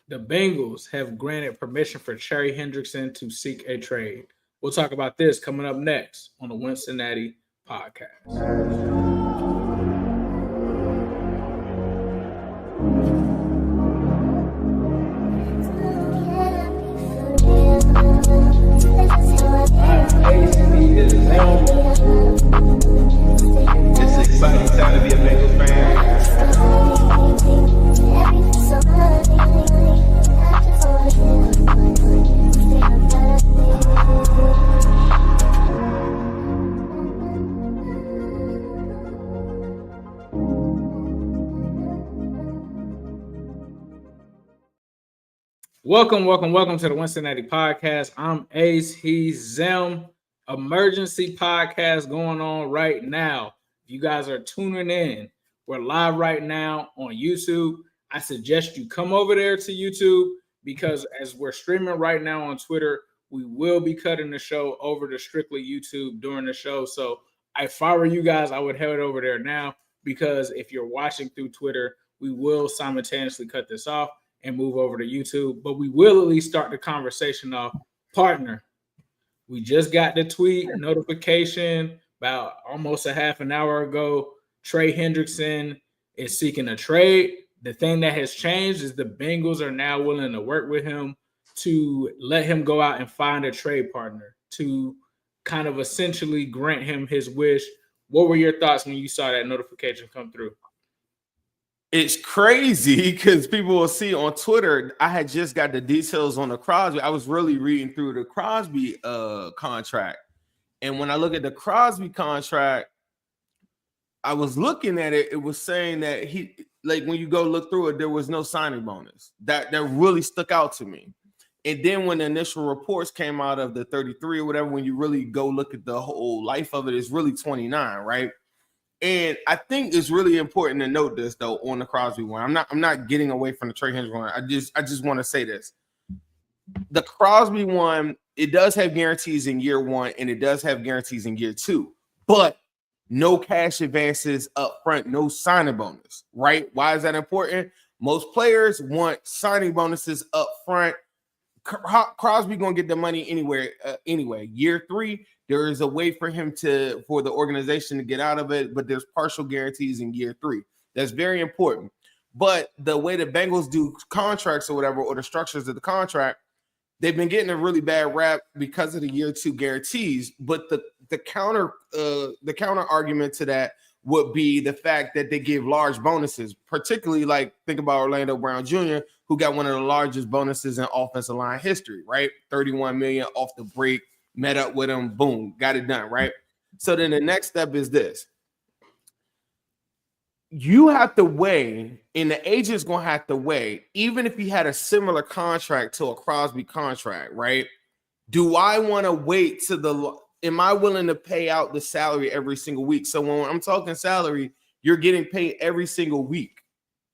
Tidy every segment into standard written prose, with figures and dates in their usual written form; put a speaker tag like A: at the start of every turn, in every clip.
A: The Bengals have granted permission for Trey Hendrickson to seek a trade. We'll talk about this coming up next on the Wincinnati podcast.
B: It's an exciting time to be a Bengals fan.
A: Welcome to the Wincinnati podcast. I'm Ace, he's Zem. Emergency podcast going on right now. If you guys are tuning in, we're live right now on YouTube. I suggest you come over there to YouTube because as we're streaming right now on Twitter, we will be cutting the show over to strictly YouTube during the show. So if I were you guys, I would head over there now because if you're watching through Twitter, we will simultaneously cut this off and move over to YouTube. But we will at least start the conversation off. Partner, we just got the tweet notification about almost a half an hour ago. Trey Hendrickson is seeking a trade. The thing that has changed is the Bengals are now willing to work with him to let him go out and find a trade partner to kind of essentially grant him his wish. What were your thoughts when you saw that notification come through?
B: It's crazy because people will see on Twitter, I had just got the details on the Crosby. I was really reading through the Crosby contract. And when I look at the Crosby contract, I was looking at it. It was saying that he, like when you go look through it, there was no signing bonus. That really stuck out to me. And then when the initial reports came out of the 33 or whatever, when you really go look at the whole life of it, it's really 29, right? And I think it's really important to note this though on the Crosby one. I'm not getting away from the Trey Hendrickson one. I just want to say this. The Crosby one, it does have guarantees in year one and it does have guarantees in year two, but no cash advances up front, no signing bonus, right? Why is that important? Most players want signing bonuses up front. Crosby gonna get the money anyway. Year three, there is a way for the organization to get out of it, but there's partial guarantees in year three. That's very important. But the way the Bengals do contracts or whatever, or the structures of the contract, they've been getting a really bad rap because of the year two guarantees. But the counter argument to that would be the fact that they give large bonuses, particularly like think about Orlando Brown Jr., who got one of the largest bonuses in offensive line history, right? $31 million off the break, met up with him, boom, got it done, right? So then the next step is this. You have to weigh, and the agent's going to have to weigh, even if he had a similar contract to a Crosby contract, right? Do I want to wait am I willing to pay out the salary every single week? So when I'm talking salary, you're getting paid every single week.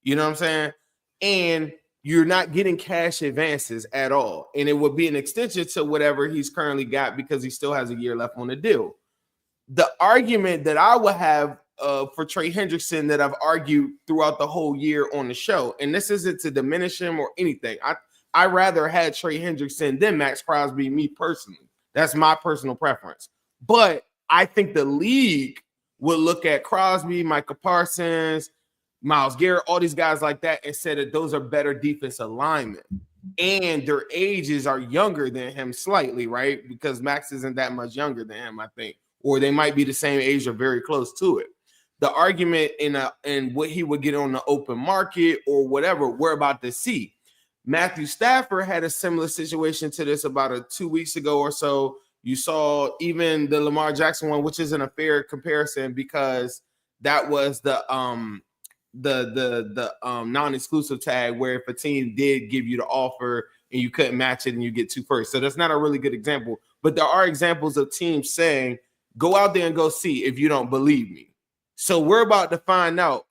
B: You know what I'm saying? And you're not getting cash advances at all. And it would be an extension to whatever he's currently got because he still has a year left on the deal. The argument that I would have for Trey Hendrickson that I've argued throughout the whole year on the show, and this isn't to diminish him or anything. I rather had Trey Hendrickson than Maxx Crosby, me personally. That's my personal preference. But I think the league would look at Crosby, Micah Parsons, Myles Garrett, all these guys like that, and said that those are better defensive linemen. And their ages are younger than him slightly, right? Because Max isn't that much younger than him, I think. Or they might be the same age or very close to it. The argument in what he would get on the open market or whatever, we're about to see. Matthew Stafford had a similar situation to this about 2 weeks ago or so. You saw even the Lamar Jackson one, which isn't a fair comparison because that was the non-exclusive tag where if a team did give you the offer and you couldn't match it and you get two first. So that's not a really good example. But there are examples of teams saying, go out there and go see if you don't believe me. So we're about to find out,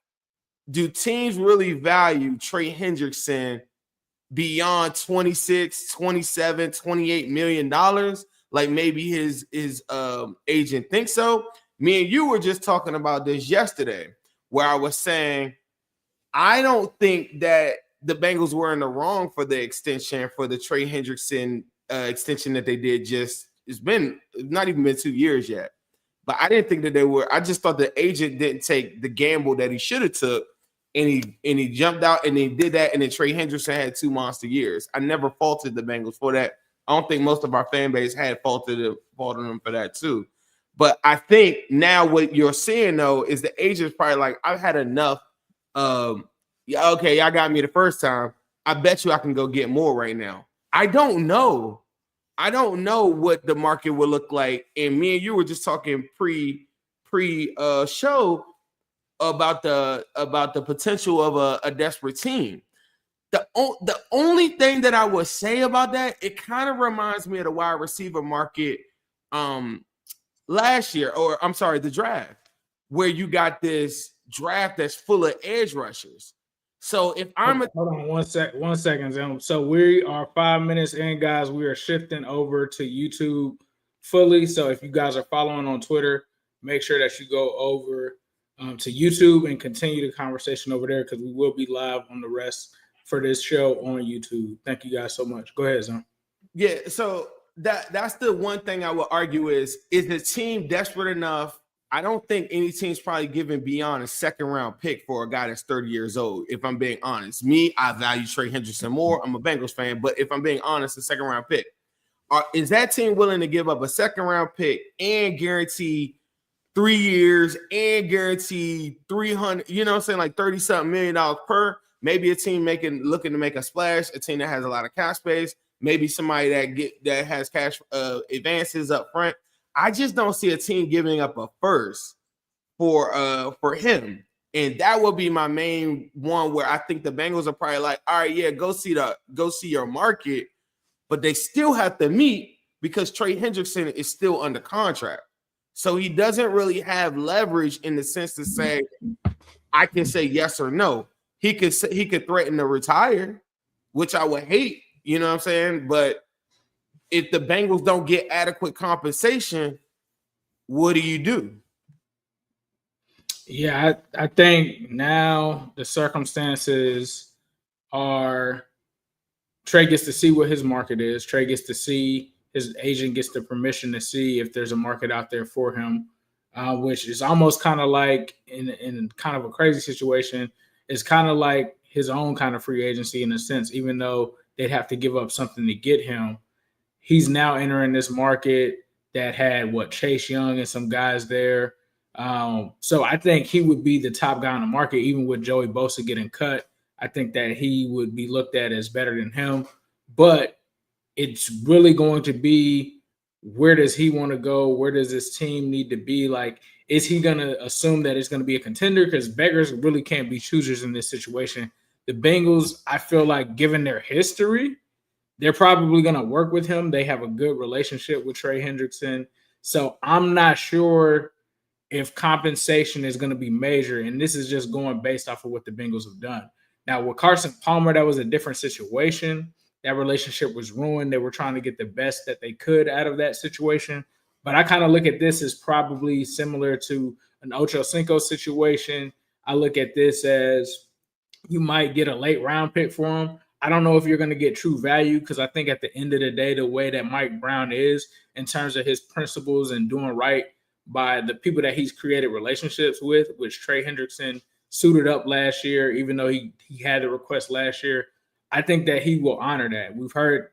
B: do teams really value Trey Hendrickson beyond 26, 27, $28 million? Like maybe his agent thinks so. Me and you were just talking about this yesterday where I was saying, I don't think that the Bengals were in the wrong for the extension, for the Trey Hendrickson extension that they did. It's not even been 2 years yet. But I didn't think that they were. I just thought the agent didn't take the gamble that he should have took, and he jumped out and he did that. And then Trey Hendrickson had 2 monster years. I never faulted the Bengals for that. I don't think most of our fan base had faulted them for that too. But I think now what you're seeing though is the agent's probably like, I've had enough. Yeah, okay, y'all got me the first time. I bet you I can go get more right now. I don't know. I don't know what the market will look like. And me and you were just talking pre show about the potential of a desperate team. The only thing that I would say about that, it kind of reminds me of the wide receiver market last year, or I'm sorry, the draft, where you got this draft that's full of edge rushers. So if I'm
A: hold on 1 second, Zim. So we are 5 minutes in, guys. We are shifting over to YouTube fully. So if you guys are following on Twitter, make sure that you go over to YouTube and continue the conversation over there, because we will be live on the rest for this show on YouTube. Thank you guys so much. Go ahead, Zim.
B: Yeah, so that's the one thing I would argue is the team desperate enough? I don't think any team's probably giving beyond a second-round pick for a guy that's 30 years old, if I'm being honest. Me, I value Trey Hendrickson more. I'm a Bengals fan, but if I'm being honest, a second-round pick. Is that team willing to give up a second-round pick and guarantee 3 years and guarantee 300, you know what I'm saying, like $30-something million per? Maybe a team looking to make a splash, a team that has a lot of cash space, maybe somebody that has cash advances up front. I just don't see a team giving up a first for him. And that would be my main one, where I think the Bengals are probably like, all right, yeah, go see your market, but they still have to meet because Trey Hendrickson is still under contract. So he doesn't really have leverage in the sense to say, I can say yes or no. He could threaten to retire, which I would hate, you know what I'm saying? But if the Bengals don't get adequate compensation, what do you do?
A: Yeah, I think now the circumstances are Trey gets to see what his market is. Trey gets to see, his agent gets the permission to see if there's a market out there for him, which is almost kind of like in kind of a crazy situation. It's kind of like his own kind of free agency in a sense, even though they'd have to give up something to get him. He's now entering this market that had Chase Young and some guys there. So I think he would be the top guy on the market, even with Joey Bosa getting cut. I think that he would be looked at as better than him. But it's really going to be, where does he want to go? Where does this team need to be? Like, is he going to assume that it's going to be a contender? Because beggars really can't be choosers in this situation. The Bengals, I feel like, given their history, they're probably going to work with him. They have a good relationship with Trey Hendrickson. So I'm not sure if compensation is going to be major. And this is just going based off of what the Bengals have done. Now, with Carson Palmer, that was a different situation. That relationship was ruined. They were trying to get the best that they could out of that situation. But I kind of look at this as probably similar to an Ocho Cinco situation. I look at this as you might get a late round pick for him. I don't know if you're going to get true value, because I think at the end of the day, the way that Mike Brown is in terms of his principles and doing right by the people that he's created relationships with, which Trey Hendrickson suited up last year, even though he had the request last year, I think that he will honor that. We've heard,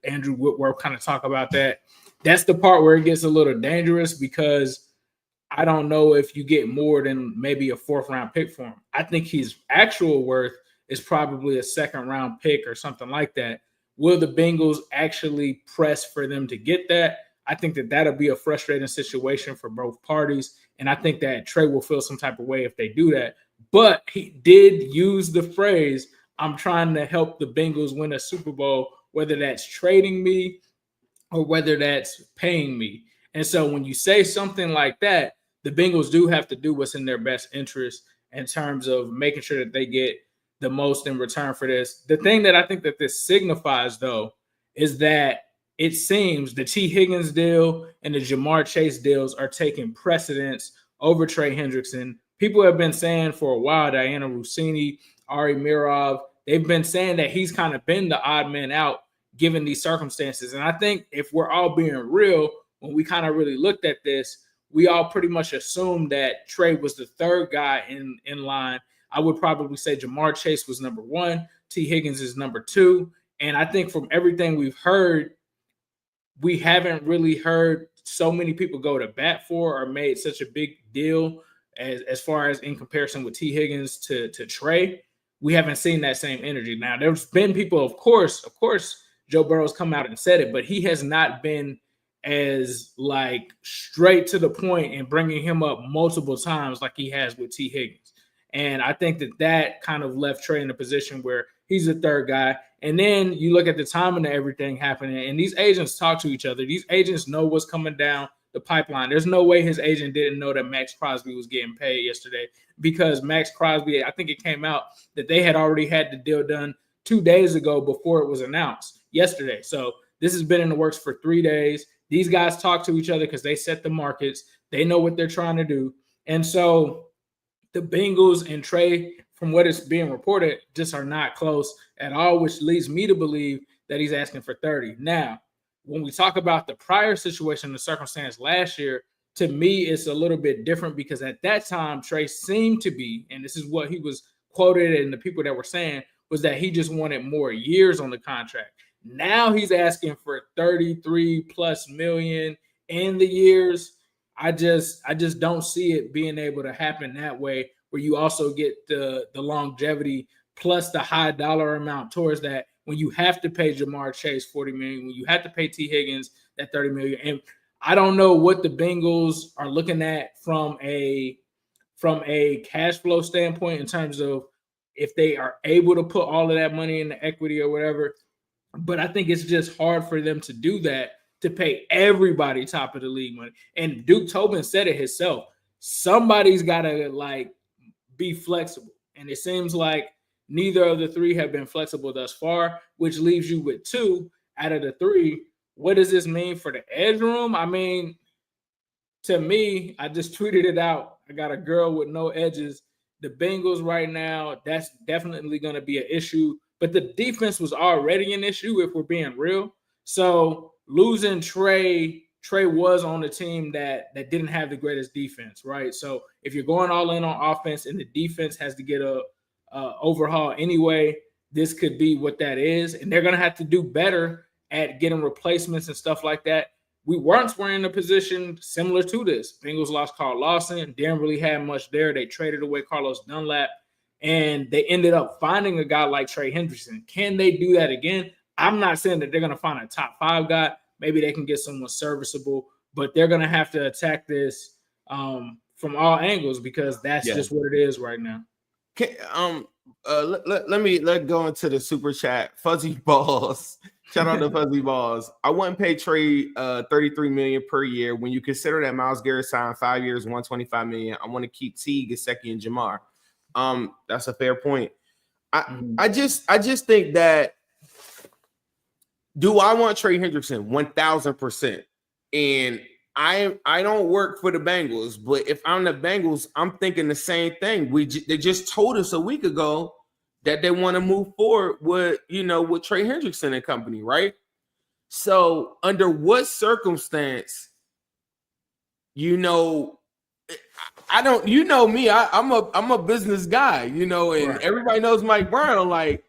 A: Andrew Whitworth kind of talk about that. That's the part where it gets a little dangerous, because I don't know if you get more than maybe a 4th round pick for him. I think his actual worth is probably a 2nd round pick or something like that. Will the Bengals actually press for them to get that? I think that that'll be a frustrating situation for both parties. And I think that Trey will feel some type of way if they do that. But he did use the phrase, I'm trying to help the Bengals win a Super Bowl, whether that's trading me or whether that's paying me. And so when you say something like that, the Bengals do have to do what's in their best interest in terms of making sure that they get the most in return for this. The thing that I think that this signifies, though, is that it seems the T. Higgins deal and the Jamar Chase deals are taking precedence over Trey Hendrickson. People have been saying for a while, Diana Rossini, Ari Mirov, they've been saying that he's kind of been the odd man out given these circumstances. And I think if we're all being real, when we kind of really looked at this, we all pretty much assumed that Trey was the third guy in line. I would probably say Jamar Chase was number one. T. Higgins is number two. And I think from everything we've heard, we haven't really heard so many people go to bat for or made such a big deal as far as in comparison with T. Higgins to Trey. We haven't seen that same energy. Now, there's been people, of course, Joe Burrow's come out and said it, but he has not been as like straight to the point and bringing him up multiple times like he has with T. Higgins. And I think that kind of left Trey in a position where he's the third guy. And then you look at the timing of everything happening, and these agents talk to each other. These agents know what's coming down the pipeline. There's no way his agent didn't know that Maxx Crosby was getting paid yesterday, because Maxx Crosby, I think it came out that they had already had the deal done 2 days ago before it was announced yesterday. So this has been in the works for 3 days. These guys talk to each other because they set the markets. They know what they're trying to do. And so the Bengals and Trey, from what is being reported, just are not close at all, which leads me to believe that he's asking for 30. Now, when we talk about the prior situation, the circumstance last year, to me, it's a little bit different because at that time, Trey seemed to be, and this is what he was quoted and the people that were saying, was that he just wanted more years on the contract. Now he's asking for 33 plus million in the years. I just don't see it being able to happen that way, where you also get the longevity plus the high dollar amount towards that when you have to pay Jamar Chase $40 million, when you have to pay T. Higgins that $30 million. And I don't know what the Bengals are looking at from a cash flow standpoint in terms of if they are able to put all of that money in the equity or whatever. But I think it's just hard for them to do that, to pay everybody top of the league money. And Duke Tobin said it himself. Somebody's got to like be flexible. And it seems like neither of the three have been flexible thus far, which leaves you with two out of the three. What does this mean for the edge room? I mean, to me, I just tweeted it out. I got a girl with no edges. The Bengals right now, that's definitely going to be an issue. But the defense was already an issue, if we're being real. So losing Trey was on a team that didn't have the greatest defense, right? So if you're going all in on offense and the defense has to get a overhaul anyway, this could be what that is. And they're going to have to do better at getting replacements and stuff like that. We were in a position similar to this. Bengals lost Carl Lawson, didn't really have much there. They traded away Carlos Dunlap, and they ended up finding a guy like Trey Hendrickson. Can they do that again? I'm not saying that they're going to find a top 5 guy. Maybe they can get someone serviceable, but they're going to have to attack this from all angles because that's just what it is right now.
B: Let go into the super chat. Fuzzy Balls. Shout out to Fuzzy Balls. I wouldn't pay Trey $33 million per year. When you consider that Myles Garrett signed 5 years, $125 million, I want to keep T, Gesicki, and Jamar. That's a fair point. I just think that, do I want Trey Hendrickson? 1,000%. And I don't work for the Bengals, but if I'm the Bengals, I'm thinking the same thing. They just told us a week ago that they want to move forward with Trey Hendrickson and company, right? So under what circumstance, I don't, me, I'm a business guy, and right. Everybody knows Mike Brown. Like,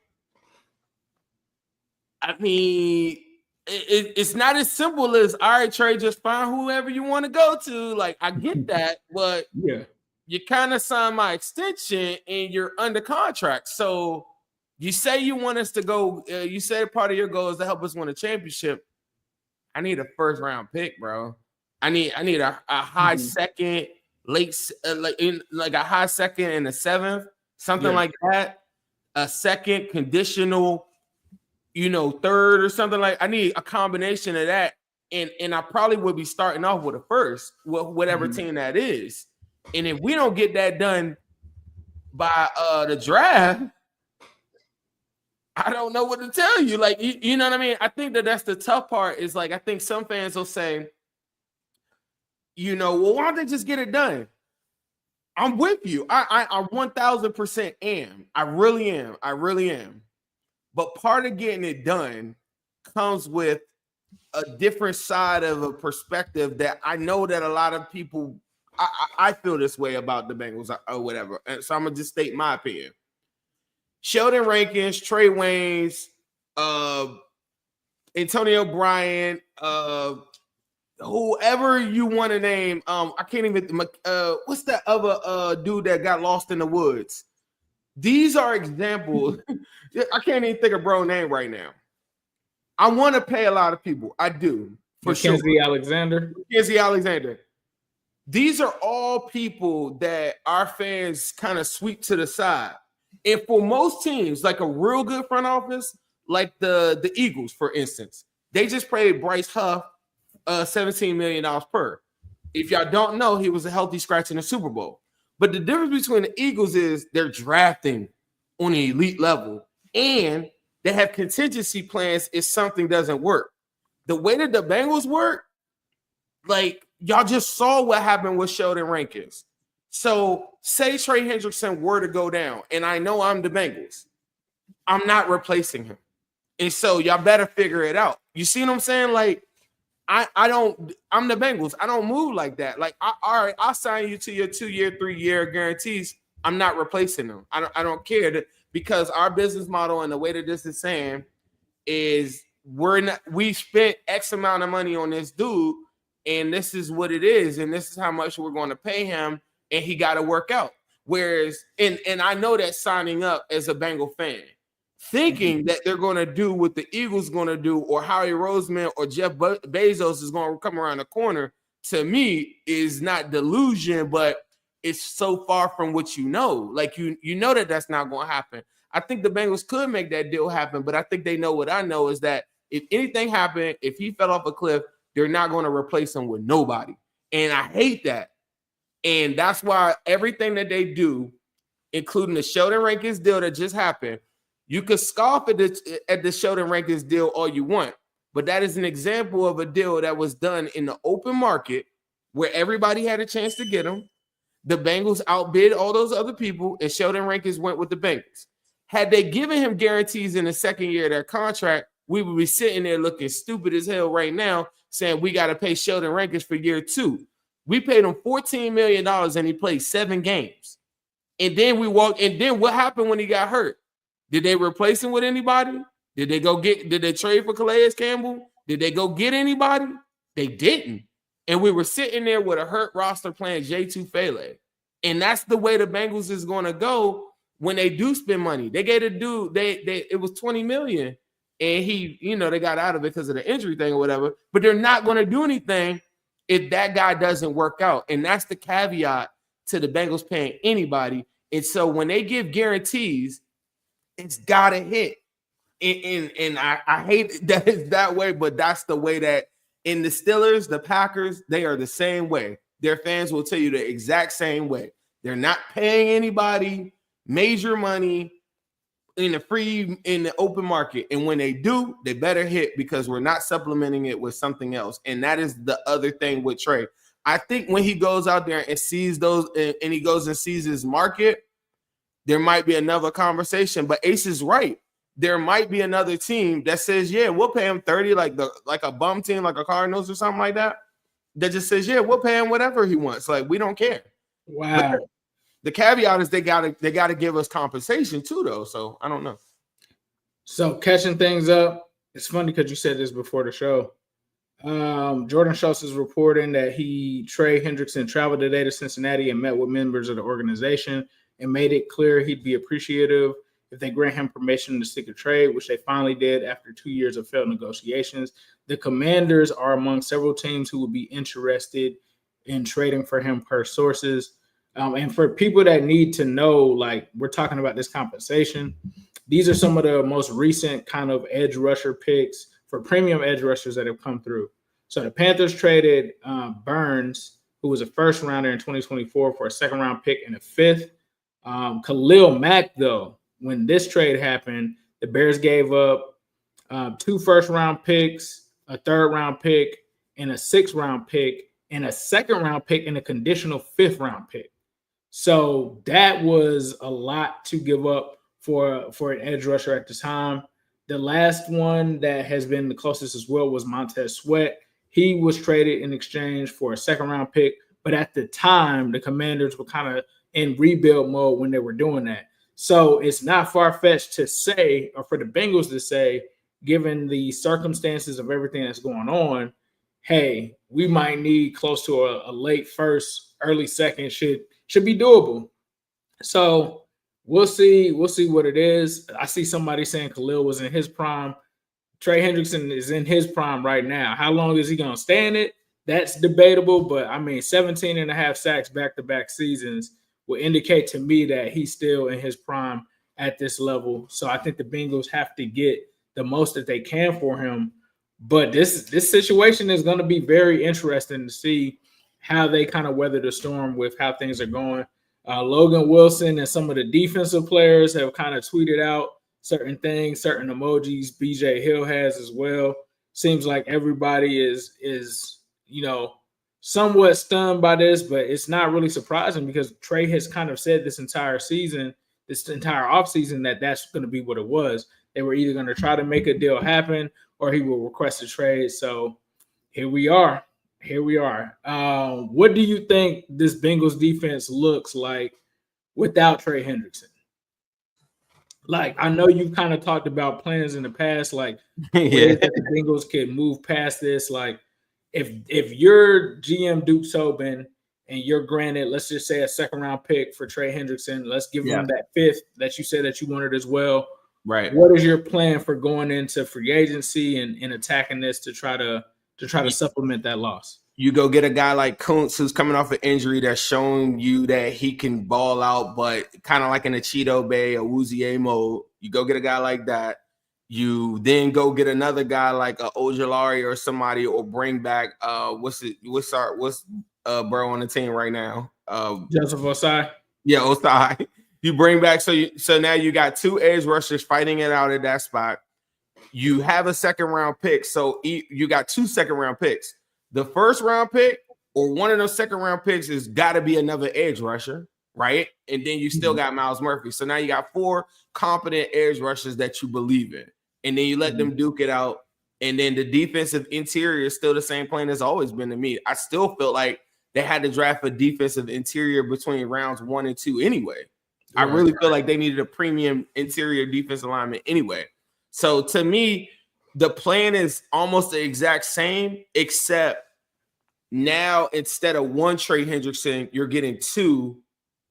B: I mean, it's not as simple as, all right, Trey, just find whoever you want to go to. Like, I get that, but yeah, you kind of signed my extension and you're under contract. So you say you want us to go, you say part of your goal is to help us win a championship. I need a first round pick, bro. I need a high second, late, like a high second and a seventh, something like that. A second conditional, third or something like. I need a combination of that, and I probably would be starting off with a first, whatever team that is. And if we don't get that done by the draft, I don't know what to tell you. Like, you know what I mean? I think that's the tough part. Is like, I think some fans will say, well, why don't they just get it done? I'm with you. I 1000% am. I really am. I really am. But part of getting it done comes with a different side of a perspective that I know that a lot of people, I feel this way about the Bengals or whatever. And so I'm gonna just state my opinion. Sheldon Rankins, Trey Waynes, Antonio Bryant, whoever you want to name. I can't even. What's that other dude that got lost in the woods? These are examples. I can't even think of bro name right now. I want to pay a lot of people. I do.
A: Mackenzie Alexander.
B: Mackenzie Alexander. These are all people that our fans kind of sweep to the side. And for most teams, like a real good front office, like the Eagles, for instance, they just paid Bryce Huff $17 million per. If y'all don't know, he was a healthy scratch in the Super Bowl. But the difference between the Eagles is they're drafting on the elite level, and they have contingency plans if something doesn't work. The way that the Bengals work, like y'all just saw what happened with Sheldon Rankins. So say Trey Hendrickson were to go down, and I know I'm the Bengals, I'm not replacing him. And so y'all better figure it out. You see what I'm saying? Like, I'm the Bengals. I don't move like that. Like, all right, I'll sign you to your 2-year, 3-year guarantees. I'm not replacing them. I don't care because our business model and the way that this is saying is we spent X amount of money on this dude, and this is what it is, and this is how much we're going to pay him, and he got to work out. Whereas, and I know that signing up as a Bengal fan, thinking that they're going to do what the Eagles going to do, or Howie Roseman or Jeff Bezos is going to come around the corner, to me is not delusion, but it's so far from what you know. Like, you know that that's not going to happen. I think the Bengals could make that deal happen, but I think they know what I know is that if anything happened, if he fell off a cliff, they're not going to replace him with nobody. And I hate that. And that's why everything that they do, including the Sheldon Rankins deal that just happened, you could scoff at the Sheldon Rankins deal all you want, but that is an example of a deal that was done in the open market where everybody had a chance to get him. The Bengals outbid all those other people, and Sheldon Rankins went with the Bengals. Had they given him guarantees in the second year of their contract, we would be sitting there looking stupid as hell right now, saying we got to pay Sheldon Rankins for year 2. We paid him $14 million, and he played 7 games. And then and then what happened when he got hurt? Did they replace him with anybody? Did they trade for Calais Campbell? Did they go get anybody? They didn't. And we were sitting there with a hurt roster playing J2 Fele. And that's the way the Bengals is going to go when they do spend money. They gave a dude, it was $20 million. And they got out of it because of the injury thing or whatever. But they're not going to do anything if that guy doesn't work out. And that's the caveat to the Bengals paying anybody. And so when they give guarantees, it's got to hit. And I hate that it's that way, but that's the way that in the Steelers, the Packers, they are the same way. Their fans will tell you the exact same way. They're not paying anybody major money in the open market. And when they do, they better hit because we're not supplementing it with something else. And that is the other thing with Trey. I think when he goes out there and sees those and he goes and sees his market, there might be another conversation. But Ace is right. There might be another team that says, yeah, we'll pay him 30, like a bum team, like a Cardinals or something like that just says, yeah, we'll pay him whatever he wants. Like, we don't care.
A: Wow.
B: But the caveat is they gotta give us compensation too, though. So I don't know.
A: So catching things up, it's funny because you said this before the show. Jordan Schultz is reporting that Trey Hendrickson traveled today to Cincinnati and met with members of the organization and made it clear he'd be appreciative if they grant him permission to stick a trade, which they finally did after 2 years of failed negotiations. The Commanders are among several teams who would be interested in trading for him per sources. And for people that need to know, like, we're talking about this compensation, these are some of the most recent kind of edge rusher picks for premium edge rushers that have come through. So the Panthers traded Burns, who was a first rounder in 2024, for a second round pick and a 5th. Khalil Mack, though, when this trade happened, the Bears gave up 2 first-round picks, a 3rd-round pick, and a 6th-round pick, and a 2nd-round pick, and a conditional 5th-round pick. So that was a lot to give up for an edge rusher at the time. The last one that has been the closest as well was Montez Sweat. He was traded in exchange for a second round pick, but at the time, the Commanders were kind of in rebuild mode when they were doing that. So it's not far fetched to say, or for the Bengals to say, given the circumstances of everything that's going on, hey, we might need close to a late first, early second should be doable. So we'll see. We'll see what it is. I see somebody saying Khalil was in his prime. Trey Hendrickson is in his prime right now. How long is he going to stay in it? That's debatable, but I mean, 17 and a half sacks back-to-back seasons will indicate to me that he's still in his prime at this level. So I think the Bengals have to get the most that they can for him. But this situation is going to be very interesting to see how they kind of weather the storm with how things are going. Logan Wilson and some of the defensive players have kind of tweeted out certain things, certain emojis. BJ Hill has as well. Seems like everybody is somewhat stunned by this, but it's not really surprising because Trey has kind of said this entire offseason, that that's going to be what it was. They were either going to try to make a deal happen or he will request a trade. So here we are. What do you think this Bengals defense looks like without Trey Hendrickson? Like, I know you've kind of talked about plans in the past, like ways that the Bengals could move past this. Like, if you're GM Duke Tobin and you're granted, let's just say, a second round pick for Trey Hendrickson, let's give him that fifth that you said that you wanted as well.
B: Right.
A: What is your plan for going into free agency and attacking this to try to supplement that loss?
B: You go get a guy like Kuntz who's coming off an injury that's showing you that he can ball out, but kind of like in a Cheeto Bay or Wuzier mode. You go get a guy like that. You then go get another guy like a Ojulari or somebody, or bring back what's bro on the team right now?
A: Joseph Osai.
B: Yeah, Osai. You bring back so now you got two edge rushers fighting it out at that spot. You have a second round pick, so you got two second round picks. The first round pick or one of those second round picks has got to be another edge rusher, right? And then you still got Miles Murphy. So now you got four competent edge rushers that you believe in. And then you let them duke it out. And then the defensive interior is still the same plan as always been to me. I still feel like they had to draft a defensive interior between rounds 1 and 2 anyway. I really feel like they needed a premium interior defensive lineman anyway. So to me, the plan is almost the exact same, except now instead of one Trey Hendrickson, you're getting two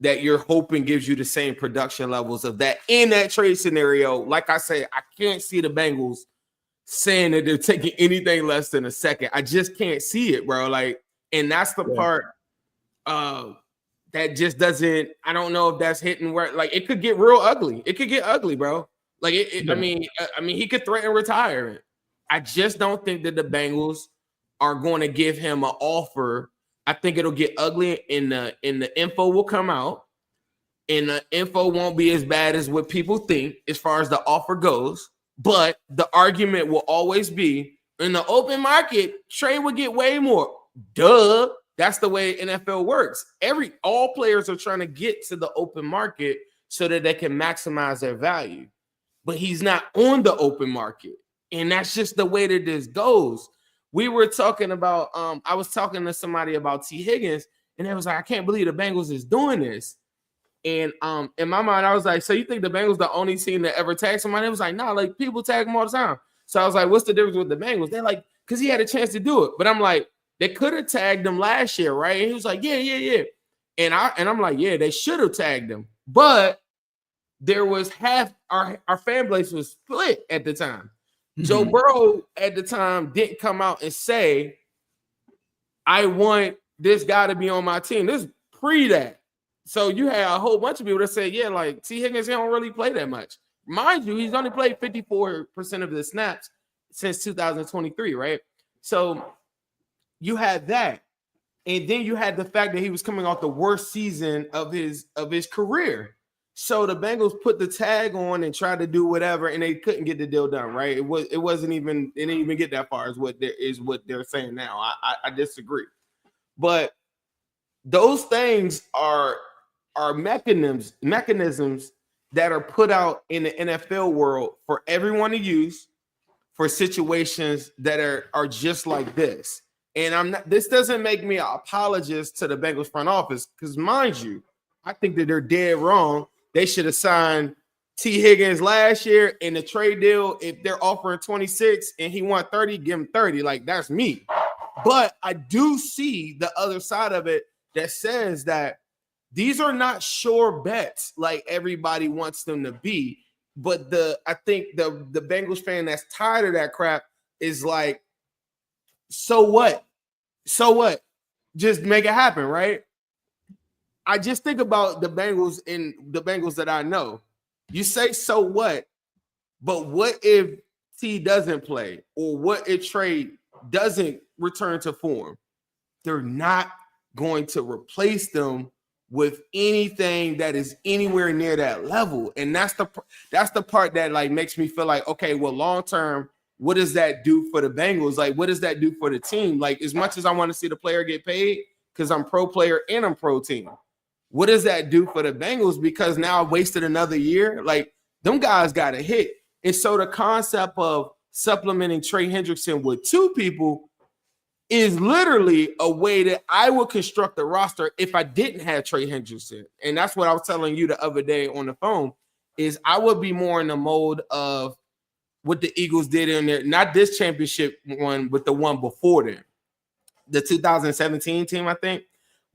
B: that you're hoping gives you the same production levels of that in that trade scenario. Like I say, I can't see the Bengals saying that they're taking anything less than a second. I just can't see it, bro. Like, and that's the part that just doesn't, I don't know if that's hitting where, like, it could get real ugly. It could get ugly, bro. Like, I mean, he could threaten retirement. I just don't think that the Bengals are going to give him an offer. I think it'll get ugly, and the info will come out, and the info won't be as bad as what people think as far as the offer goes. But the argument will always be, in the open market, Trey would get way more. Duh. That's the way NFL works. All players are trying to get to the open market so that they can maximize their value. But he's not on the open market. And that's just the way that this goes. We were talking about, I was talking to somebody about T. Higgins, and they was like, I can't believe the Bengals is doing this. And in my mind, I was like, so you think the Bengals the only team that ever tagged somebody? It was like, nah, like people tag them all the time. So I was like, what's the difference with the Bengals? They're like, because he had a chance to do it. But I'm like, they could have tagged him last year, right? And he was like, yeah. And I'm like, yeah, they should have tagged him. But there was half our fan base was split at the time. Mm-hmm. Joe Burrow at the time didn't come out and say, I want this guy to be on my team. This is pre that. So you had a whole bunch of people that say, yeah, like T. Higgins, he don't really play that much. Mind you, he's only played 54% of the snaps since 2023, right? So you had that. And then you had the fact that he was coming off the worst season of his career. So the Bengals put the tag on and tried to do whatever, and they couldn't get the deal done, right? It didn't even get that far, is what they're saying now. I disagree. But those things are are mechanisms that are put out in the NFL world for everyone to use for situations that are just like this. And this doesn't make me an apologist to the Bengals front office, because mind you, I think that they're dead wrong. They should have signed T. Higgins last year in the trade deal. If they're offering 26 and he want 30, give him 30. Like, that's me. But I do see the other side of it that says that these are not sure bets like everybody wants them to be. But I think the Bengals fan that's tired of that crap is like, so what? So what? Just make it happen, right? I just think about the Bengals and the Bengals that I know. You say, so what? But what if T doesn't play? Or what if Trey doesn't return to form? They're not going to replace them with anything that is anywhere near that level. And that's the part that like makes me feel like, okay, well, long term, what does that do for the Bengals? Like, what does that do for the team? Like, as much as I want to see the player get paid, because I'm pro player and I'm pro team, what does that do for the Bengals? Because now I've wasted another year. Like, them guys got a hit. And so the concept of supplementing Trey Hendrickson with two people is literally a way that I would construct a roster if I didn't have Trey Hendrickson. And that's what I was telling you the other day on the phone, is I would be more in the mode of what the Eagles did in there, not this championship one, but the one before them, the 2017 team, I think,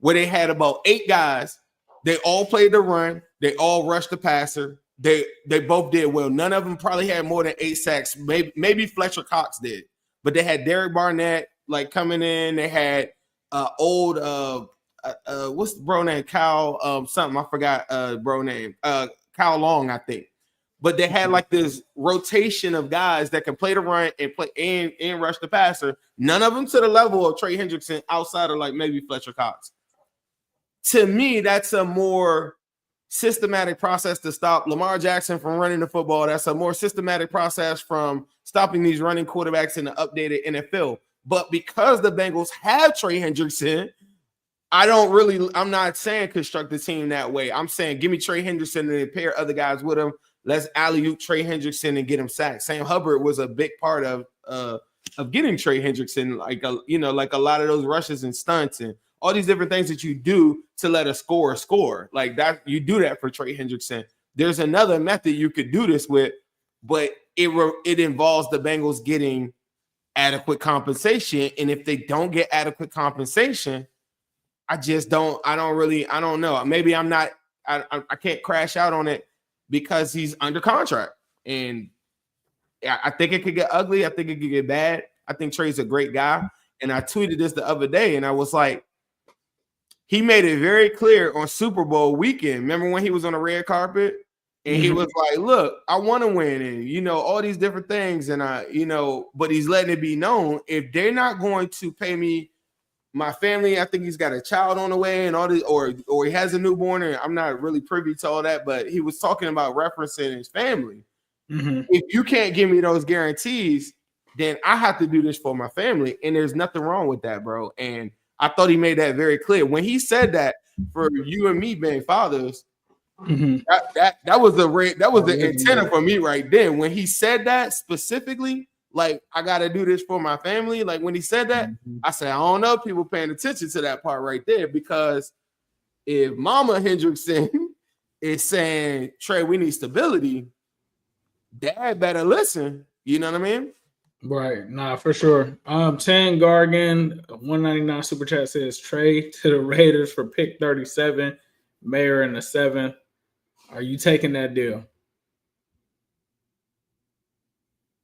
B: where they had about 8 guys. They all played the run. They all rushed the passer. They both did well. None of them probably had more than 8 sacks. Maybe Fletcher Cox did, but they had Derek Barnett like coming in. They had old what's the bro name? Kyle something, I forgot bro name. Kyle Long, I think. But they had like this rotation of guys that can play the run and play and rush the passer. None of them to the level of Trey Hendrickson, outside of like maybe Fletcher Cox. To me, that's a more systematic process to stop Lamar Jackson from running the football. That's a more systematic process from stopping these running quarterbacks in the updated NFL. But because the Bengals have Trey Hendrickson, I'm not saying construct the team that way. I'm saying give me Trey Hendrickson and a pair other guys with him. Let's alley-oop Trey Hendrickson and get him sacked. Sam Hubbard was a big part of getting Trey Hendrickson, like a lot of those rushes and stunts and all these different things that you do to let a score. Like that, you do that for Trey Hendrickson. There's another method you could do this with, but it involves the Bengals getting adequate compensation. And if they don't get adequate compensation, I don't know. Maybe I can't crash out on it because he's under contract. And I think it could get ugly. I think it could get bad. I think Trey's a great guy. And I tweeted this the other day, and I was like, he made it very clear on Super Bowl weekend. Remember when he was on the red carpet? And he was like, look, I want to win. And, all these different things. And, but he's letting it be known, if they're not going to pay me my family, I think he's got a child on the way and all this, or he has a newborn, and I'm not really privy to all that, but he was talking about referencing his family. Mm-hmm. If you can't give me those guarantees, then I have to do this for my family. And there's nothing wrong with that, bro. And I thought he made that very clear. When he said that, for you and me being fathers, mm-hmm. that was the antenna for me right then. When he said that specifically, like, I got to do this for my family. Like, when he said that, mm-hmm. I said, I don't know if people paying attention to that part right there, because if Mama Hendrickson is saying, Trey, we need stability, Dad better listen. You know what I mean?
A: Right. Nah, for sure. Tan Gargan, 199 super chat says Trey to the Raiders for pick 37, Mayer in the 7th. Are you taking that deal?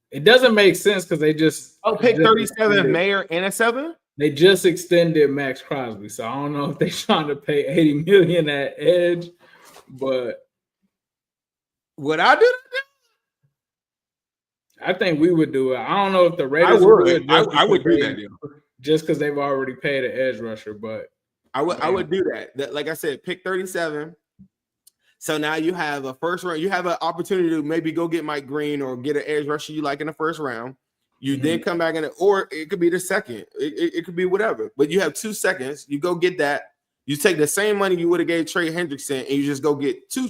A: It doesn't make sense because they just
B: pick 37, Mayer in a 7.
A: They just extended Maxx Crosby, so I don't know if they're trying to pay $80 million at edge, but
B: would I do that?
A: I think we would do it. I don't know if the Raiders
B: would. I would do that deal
A: just because they've already paid an edge rusher, but
B: I would do that. Like I said, pick 37. So now you have a first round. You have an opportunity to maybe go get Mike Green or get an edge rusher you like in the first round. You then come back in it, or it could be the second. It could be whatever. But you have 2 seconds. You go get that. You take the same money you would have gave Trey Hendrickson, and you just go get two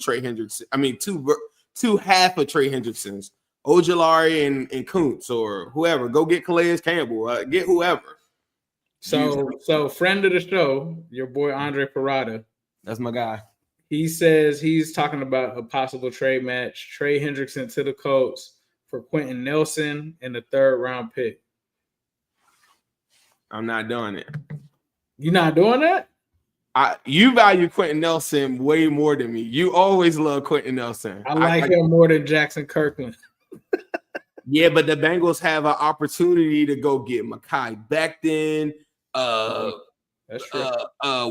B: half of Trey Hendricksons, Ojulari and Kuntz, or whoever. Go get Calais Campbell. Get whoever.
A: So friend of the show, your boy Andre Parada.
B: That's my guy.
A: He says he's talking about a possible trade match. Trey Hendrickson to the Colts for Quentin Nelson and the 3rd round pick.
B: I'm not doing it.
A: You're not doing that?
B: You value Quentin Nelson way more than me. You always love Quentin Nelson.
A: I like him more than Jackson Kirkland.
B: Yeah, but the Bengals have an opportunity to go get Mekhi Becton,
A: That's true.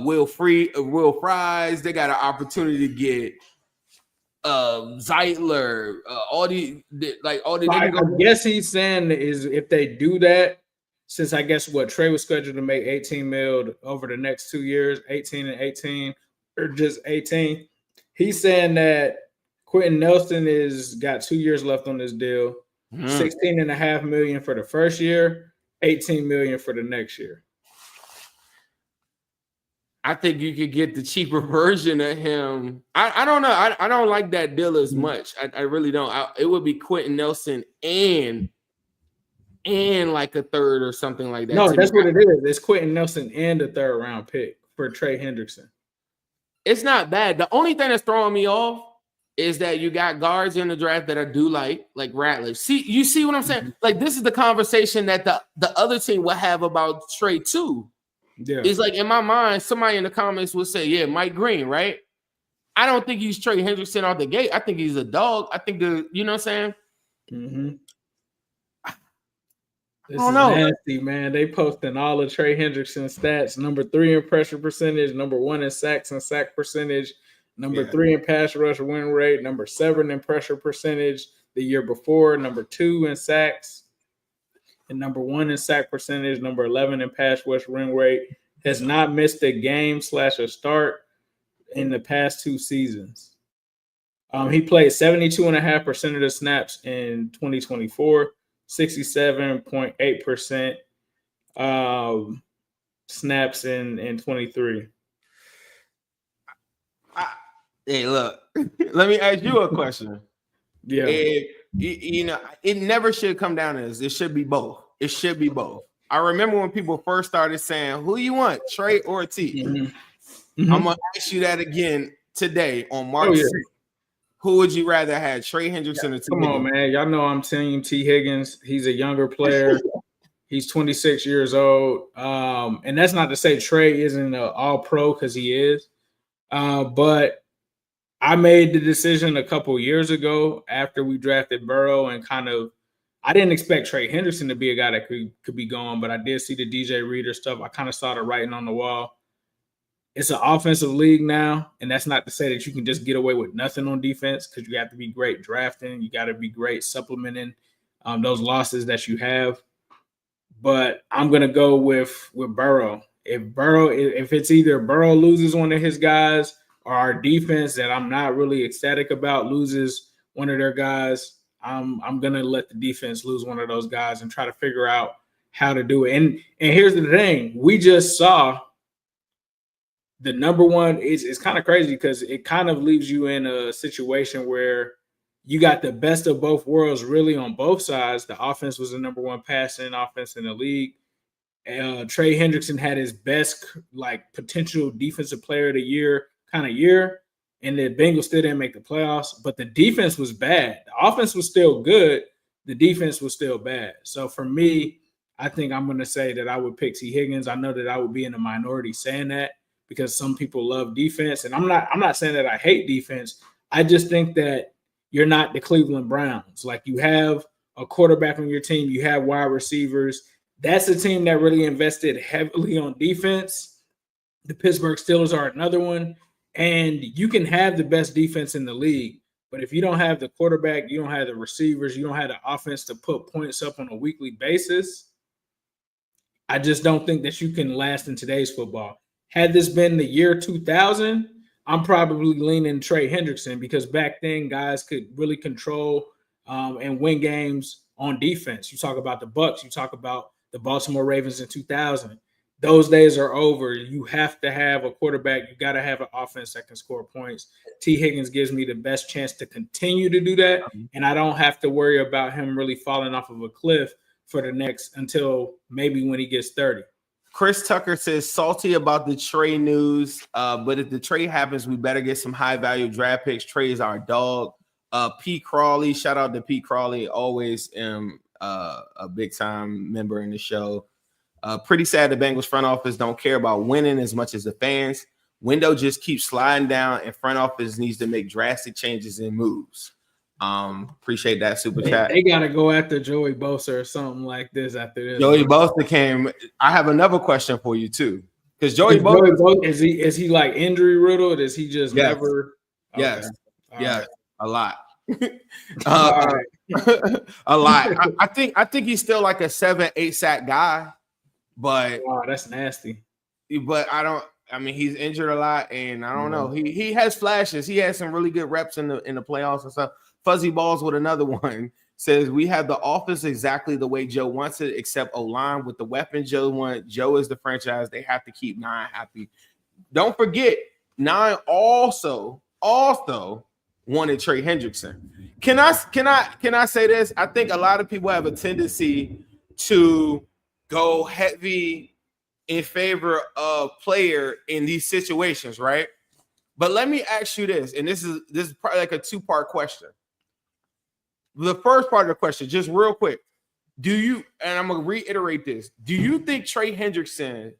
B: Will Fries. They got an opportunity to get Zeitler.
A: I guess he's saying is if they do that, since I guess Trey was scheduled to make 18 mil over the next 2 years, 18 and 18, or just 18. He's saying that Quentin Nelson got 2 years left on this deal, 16.5 million for the first year, 18 million for the next year.
B: I think you could get the cheaper version of him. I don't know. I don't like that deal as much. I really don't. It would be Quentin Nelson and like a 3rd or something like that.
A: No, that's what it is. It's Quentin Nelson and a 3rd round pick for Trey Hendrickson.
B: It's not bad. The only thing that's throwing me off is that you got guards in the draft that I do like Ratliff. You see what I'm saying? Like, this is the conversation that the other team will have about Trey too.
A: Yeah.
B: It's like, in my mind, somebody in the comments will say, yeah, Mike Green, right? I don't think he's Trey Hendrickson out the gate. I think he's a dog. I think you know what I'm saying?
A: Mm-hmm. This
B: is
A: nasty, man. They posting all of Trey Hendrickson stats. Number 3 in pressure percentage, number 1 in sacks and sack percentage, number 3 in pass rush win rate, number 7 in pressure percentage the year before, number 2 in sacks, and number 1 in sack percentage, number 11 in pass rush win rate. Has not missed a game / a start in the past 2 seasons. He played 72.5% of the snaps in 2024. 67.8% snaps in 23.
B: Hey, look, let me ask you a question.
A: Yeah.
B: It never should come down to this. It should be both. It should be both. I remember when people first started saying, who you want, Trey or T? I'm going to ask you that again today on March 6th. Who would you rather have, Trey Hendrickson or T?
A: Come on, man. Y'all know I'm team T. Higgins. He's a younger player. He's 26 years old. And that's not to say Trey isn't an all-pro, because he is. But I made the decision a couple years ago after we drafted Burrow, and I didn't expect Trey Hendrickson to be a guy that could be gone, but I did see the DJ Reader stuff. I kind of saw the writing on the wall. It's an offensive league now, and that's not to say that you can just get away with nothing on defense, because you have to be great drafting. You got to be great supplementing those losses that you have. But I'm going to go with Burrow. If it's either Burrow loses one of his guys, or our defense that I'm not really ecstatic about loses one of their guys, I'm going to let the defense lose one of those guys and try to figure out how to do it. And here's the thing. We just saw the number one. It's kind of crazy, because it kind of leaves you in a situation where you got the best of both worlds really on both sides. The offense was the number one passing offense in the league. Trey Hendrickson had his best potential defensive player of the year kind of year, and the Bengals still didn't make the playoffs, but the defense was bad. The offense was still good. The defense was still bad. So for me, I think I'm going to say that I would pick T. Higgins. I know that I would be in the minority saying that, because some people love defense, and I'm not saying that I hate defense. I just think that you're not the Cleveland Browns. Like, you have a quarterback on your team, you have wide receivers. That's a team that really invested heavily on defense. The Pittsburgh Steelers are another one. And you can have the best defense in the league, but if you don't have the quarterback, you don't have the receivers, you don't have the offense to put points up on a weekly basis, I just don't think that you can last in today's football. Had this been the year 2000, I'm probably leaning Trey Hendrickson, because back then guys could really control and win games on defense. You talk about the Bucs, you talk about the Baltimore Ravens in 2000. those days are over. You have to have a quarterback. You got to have an offense that can score points. T. Higgins gives me the best chance to continue to do that, and I don't have to worry about him really falling off of a cliff for the next until maybe when he gets 30.
B: Chris Tucker says salty about the Trey news, but if the trade happens, we better get some high value draft picks. Trey is our dog. Pete Crawley, shout out to Pete Crawley, always a big time member in the show. Pretty sad the Bengals front office don't care about winning as much as the fans. Window just keeps sliding down, and front office needs to make drastic changes and moves. Appreciate that super chat.
A: They gotta go after Joey Bosa or something like this after this.
B: Joey Bosa came. I have another question for you too, because Joey Bosa
A: is he like injury riddled? Is he just never?
B: Yes,
A: okay.
B: yes, a lot. A lot. I think he's still like a 7-8 sack guy, but
A: wow, that's nasty.
B: But I mean, he's injured a lot, and I don't know. He has flashes. He has some really good reps in the playoffs and stuff. Fuzzy Balls with another one says we have the offense exactly the way Joe wants it, except O-line with the weapon Joe wants. Joe is the franchise. They have to keep 9 happy. Don't forget, 9 also wanted Trey Hendrickson. Can I say this? I think a lot of people have a tendency to go heavy in favor of player in these situations, right? But let me ask you this, and this is probably like a 2-part question. The first part of the question, just real quick, and I'm gonna reiterate this, do you think Trey Hendrickson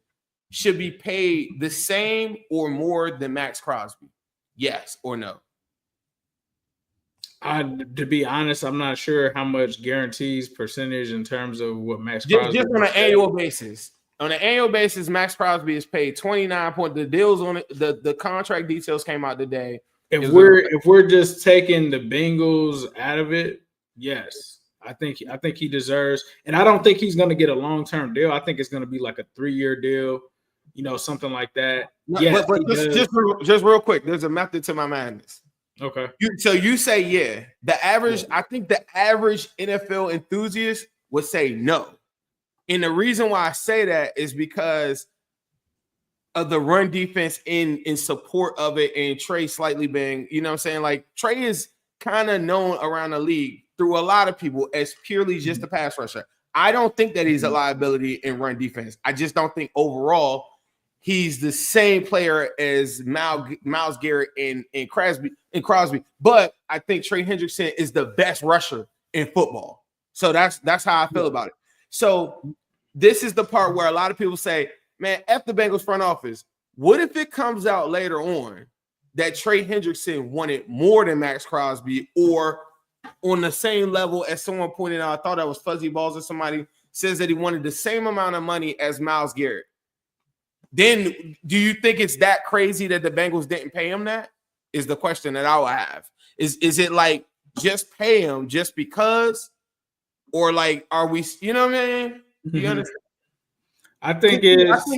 B: should be paid the same or more than Maxx Crosby? Yes or no?
A: To be honest, I'm not sure how much guarantees percentage in terms of what Maxx Crosby
B: just on an annual basis. On an annual basis, Maxx Crosby is paid 29 point. The deals on it, the contract details came out today.
A: If we're just taking the Bengals out of it, yes, I think he deserves, and I don't think he's going to get a long-term deal. I think it's going to be like a 3-year deal, something like that.
B: Yeah, but just real quick, there's a method to my madness.
A: Okay.
B: So you say yeah. The average, I think the average NFL enthusiast would say no. And the reason why I say that is because of the run defense in support of it, and Trey slightly being, you know what I'm saying? Like Trey is kind of known around the league through a lot of people as purely just a pass rusher. I don't think that he's a liability in run defense. I just don't think overall he's the same player as Myles Garrett and Crosby. But I think Trey Hendrickson is the best rusher in football. So that's how I feel about it. So this is the part where a lot of people say, man, F the Bengals front office. What if it comes out later on that Trey Hendrickson wanted more than Maxx Crosby, or on the same level as someone pointed out, I thought that was Fuzzy Balls or somebody says that he wanted the same amount of money as Myles Garrett. Then do you think it's that crazy that the Bengals didn't pay him that? Is the question that I would have. Is it like just pay him just because? Or like, are we, you know what I mean? You understand?
A: I think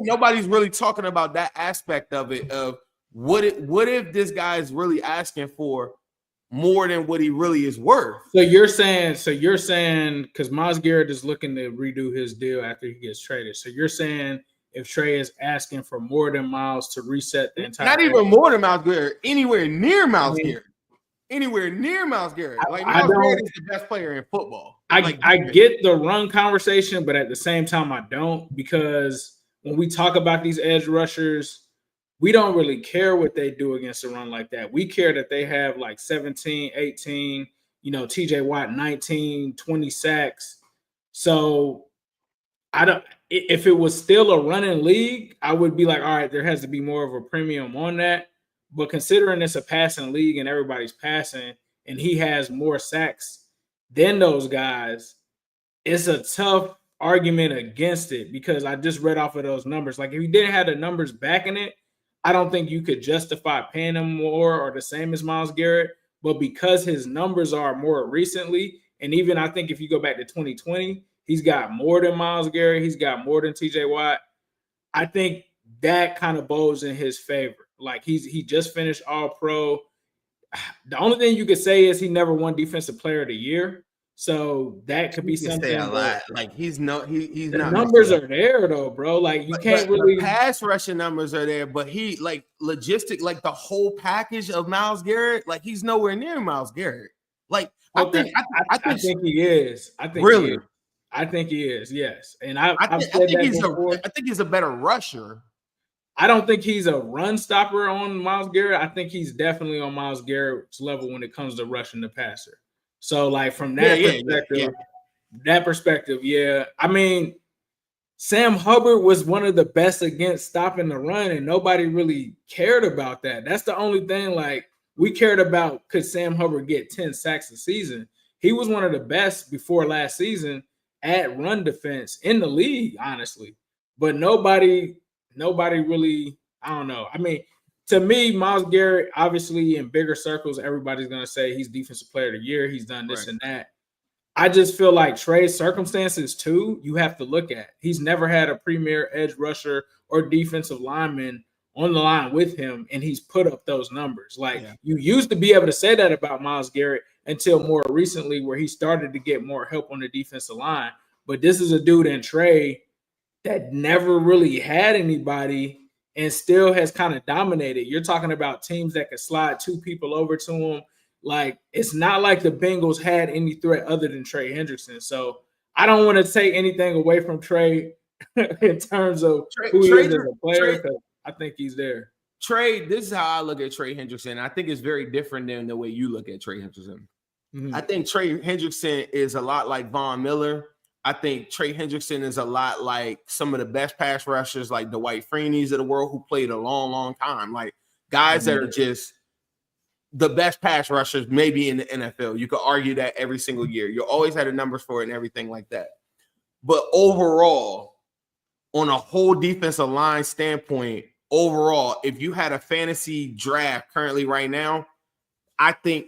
B: nobody's really talking about that aspect of it. Of what if this guy is really asking for more than what he really is worth?
A: So you're saying because Myles Garrett is looking to redo his deal after he gets traded. So you're saying if Trey is asking for more than Myles to reset the entire,
B: not even more than Myles Garrett, anywhere near Myles Garrett. Anywhere near Myles Garrett. Like Myles Garrett is the best player in football.
A: I get the run conversation, but at the same time, I don't, because when we talk about these edge rushers, we don't really care what they do against a run like that. We care that they have like 17, 18, TJ Watt, 19, 20 sacks. So if it was still a running league, I would be like, all right, there has to be more of a premium on that. But considering it's a passing league and everybody's passing and he has more sacks than those guys, it's a tough argument against it, because I just read off of those numbers. Like if he didn't have the numbers backing it, I don't think you could justify paying him more or the same as Myles Garrett. But because his numbers are more recently, and even I think if you go back to 2020, he's got more than Myles Garrett. He's got more than TJ Watt. I think that kind of bows in his favor. Like he just finished All-Pro. The only thing you could say is he never won Defensive Player of the Year. So that could be
B: He can say a
A: something.
B: lot. Like he's not
A: Numbers are there though, bro. Like you can't really.
B: The pass rushing numbers are there, but he like logistic, like the whole package of Myles Garrett. Like he's nowhere near Myles Garrett. Like I think
A: he is. I think
B: really.
A: He is. I think he is. Yes, and I
B: think he's a better rusher.
A: I don't think he's a run stopper on Myles Garrett. I think he's definitely on Myles Garrett's level when it comes to rushing the passer. So, like from that perspective, yeah. I mean, Sam Hubbard was one of the best against stopping the run, and nobody really cared about that. That's the only thing. Like we cared about, could Sam Hubbard get 10 sacks a season? He was one of the best before last season at run defense in the league, honestly. But nobody really, I don't know. I mean, to me, Myles Garrett, obviously in bigger circles, everybody's going to say he's defensive player of the year. He's done this and that. I just feel like Trey's circumstances too, you have to look at. He's never had a premier edge rusher or defensive lineman on the line with him, and he's put up those numbers. Like you used to be able to say that about Myles Garrett until more recently where he started to get more help on the defensive line. But this is a dude in Trey that never really had anybody and still has kind of dominated. You're talking about teams that could slide two people over to him. Like, it's not like the Bengals had any threat other than Trey Hendrickson. So I don't want to take anything away from Trey in terms of who he is as a player, because I think he's there.
B: Trey, this is how I look at Trey Hendrickson. I think it's very different than the way you look at Trey Hendrickson. Mm-hmm. I think Trey Hendrickson is a lot like Von Miller. I think Trey Hendrickson is a lot like some of the best pass rushers, like the Dwight Freeney's of the world, who played a long, long time. Like guys that are just the best pass rushers maybe in the NFL. You could argue that every single year. You always had the numbers for it and everything like that. But overall, on a whole defensive line standpoint, overall, if you had a fantasy draft currently right now, I think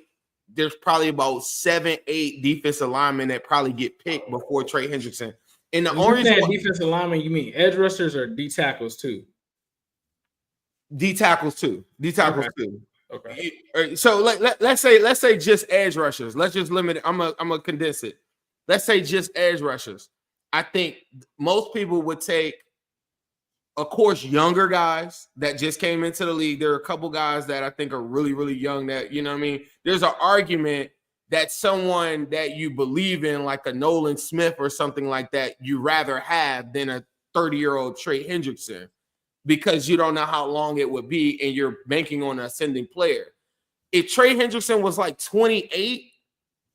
B: there's probably about 7-8 defensive linemen that probably get picked before Trey Hendrickson. And the only
A: defensive linemen, you mean edge rushers or D tackles too?
B: D tackles too.
A: Okay.
B: So let's say just edge rushers. Let's just limit it. I'm gonna condense it. Let's say just edge rushers. I think most people would take, of course, younger guys that just came into the league. There are a couple guys that I think are really, really young that, you know what I mean? There's an argument that someone that you believe in, like a Nolan Smith or something like that, you rather have than a 30-year-old Trey Hendrickson, because you don't know how long it would be and you're banking on an ascending player. If Trey Hendrickson was like 28,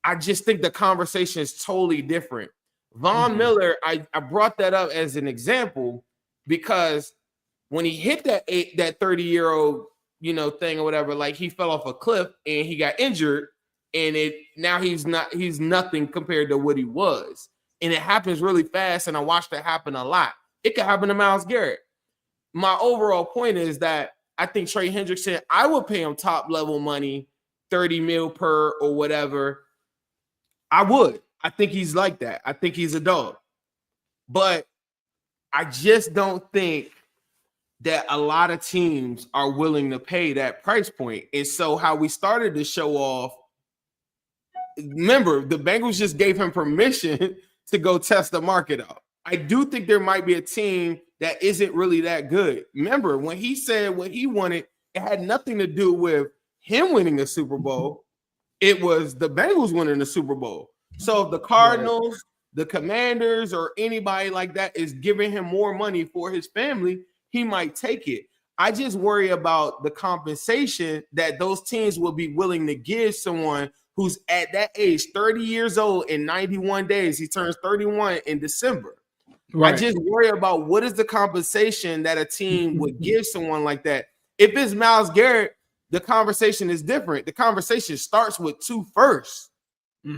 B: I just think the conversation is totally different. Von Miller, I brought that up as an example because when he hit that 30-year-old, thing or whatever, like he fell off a cliff and he got injured, and he's nothing compared to what he was. And it happens really fast, and I watched it happen a lot. It could happen to Myles Garrett. My overall point is that I think Trey Hendrickson, I would pay him top level money, 30 mil per or whatever. I would. I think he's like that. I think he's a dog. But I just don't think that a lot of teams are willing to pay that price point. And so how we started to show off, remember, the Bengals just gave him permission to go test the market out. I do think there might be a team that isn't really that good. Remember, when he said what he wanted, it had nothing to do with him winning the Super Bowl. It was the Bengals winning the Super Bowl. So if the Cardinals, the Commanders, or anybody like that is giving him more money for his family, he might take it. I just worry about the compensation that those teams will be willing to give someone who's at that age, 30 years old in 91 days. He turns 31 in December. Right. I just worry about what is the compensation that a team would give someone like that. If it's Myles Garrett, the conversation is different. The conversation starts with 2 firsts.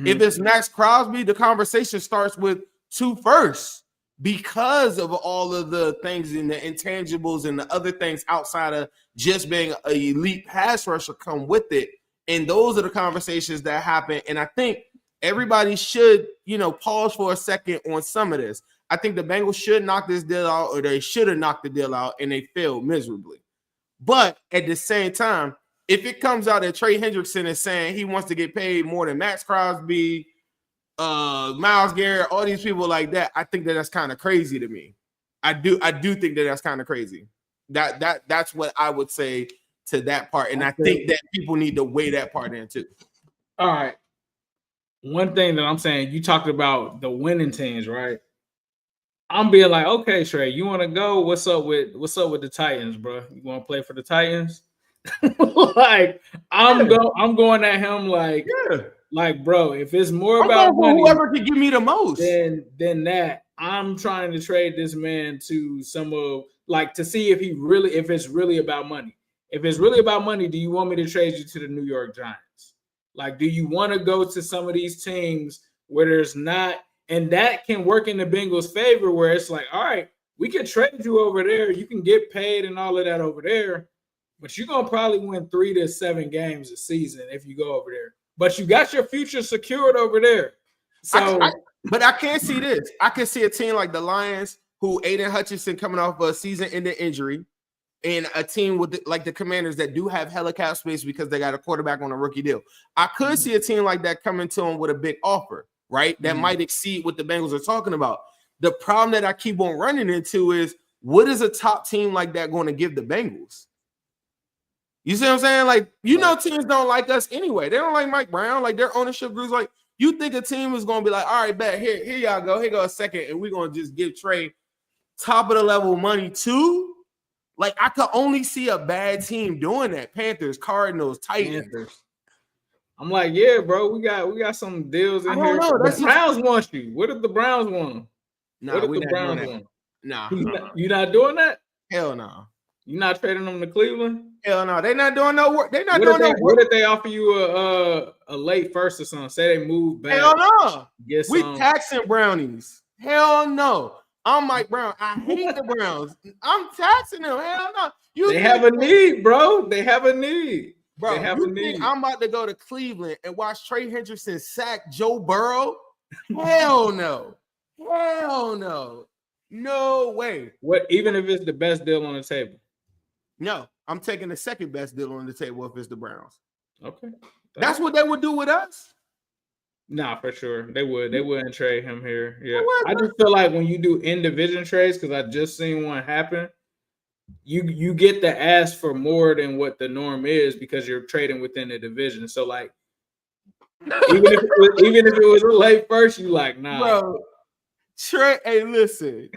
B: If it's Maxx Crosby, the conversation starts with 2 firsts because of all of the things and the intangibles and the other things outside of just being an elite pass rusher come with it. And those are the conversations that happen. And I think everybody should, pause for a second on some of this. I think the Bengals should knock this deal out, or they should have knocked the deal out, and they failed miserably. But at the same time, if it comes out that Trey Hendrickson is saying he wants to get paid more than Maxx Crosby, Myles Garrett, all these people like that, I think that that's kind of crazy to me. I do think that that's kind of crazy. That's what I would say to that part, and I think that people need to weigh that part in too.
A: All right. One thing that I'm saying, you talked about the winning teams, right? I'm being like, okay, Trey, you want to go? What's up with the Titans, bro? You want to play for the Titans? Like, I'm going at him like, bro, if it's more about money,
B: whoever can give me the most,
A: then that I'm trying to trade this man to some of to see if it's really about money. If it's really about money, do you want me to trade you to the New York Giants? Like, do you want to go to some of these teams where there's not, and that can work in the Bengals' favor, where it's like, all right, we can trade you over there. You can get paid and all of that over there, but you're going to probably win 3 to 7 games a season if you go over there. But you got your future secured over there. So,
B: but I can't see this. I can see a team like the Lions, who Aiden Hutchinson coming off a season-ending injury, and a team with like the Commanders that do have hella cap space because they got a quarterback on a rookie deal. I could see a team like that coming to them with a big offer, right? That might exceed what the Bengals are talking about. The problem that I keep on running into is, what is a top team like that going to give the Bengals? You see what I'm saying? Like, teams don't like us anyway. They don't like Mike Brown. Like, their ownership group's like, you think a team is going to be like, all right, bet, here y'all go. Here go a second, and we're going to just give Trey top of the level money too? Like, I could only see a bad team doing that. Panthers, Cardinals, Titans.
A: I'm like, yeah, bro, we got some deals in here. The Browns want you. What if the Browns want?
B: Nah, we not doing that. Nah.
A: You not doing that?
B: Hell no.
A: You not trading them to Cleveland?
B: Hell no. They not doing no work. They not doing no work.
A: What if they offer you a late first or something? Say they move back.
B: Hell no. We taxing brownies. Hell no. I'm Mike Brown. I hate the Browns. I'm taxing them. Hell no.
A: They have a need, bro. They have a need.
B: Bro, think I'm about to go to Cleveland and watch Trey Hendrickson sack Joe Burrow? Hell no. Hell no. No way.
A: What? Even if it's the best deal on the table?
B: No, I'm taking the second best deal on the table if it's the Browns.
A: Okay.
B: That's what they would do with us?
A: Nah, for sure. They wouldn't trade him here. Yeah. I just feel like when you do in-division trades, because I just seen one happen, you get to ask for more than what the norm is because you're trading within the division. So, like, even if it was a late first, you like, nah.
B: Bro, Trey Hendrickson,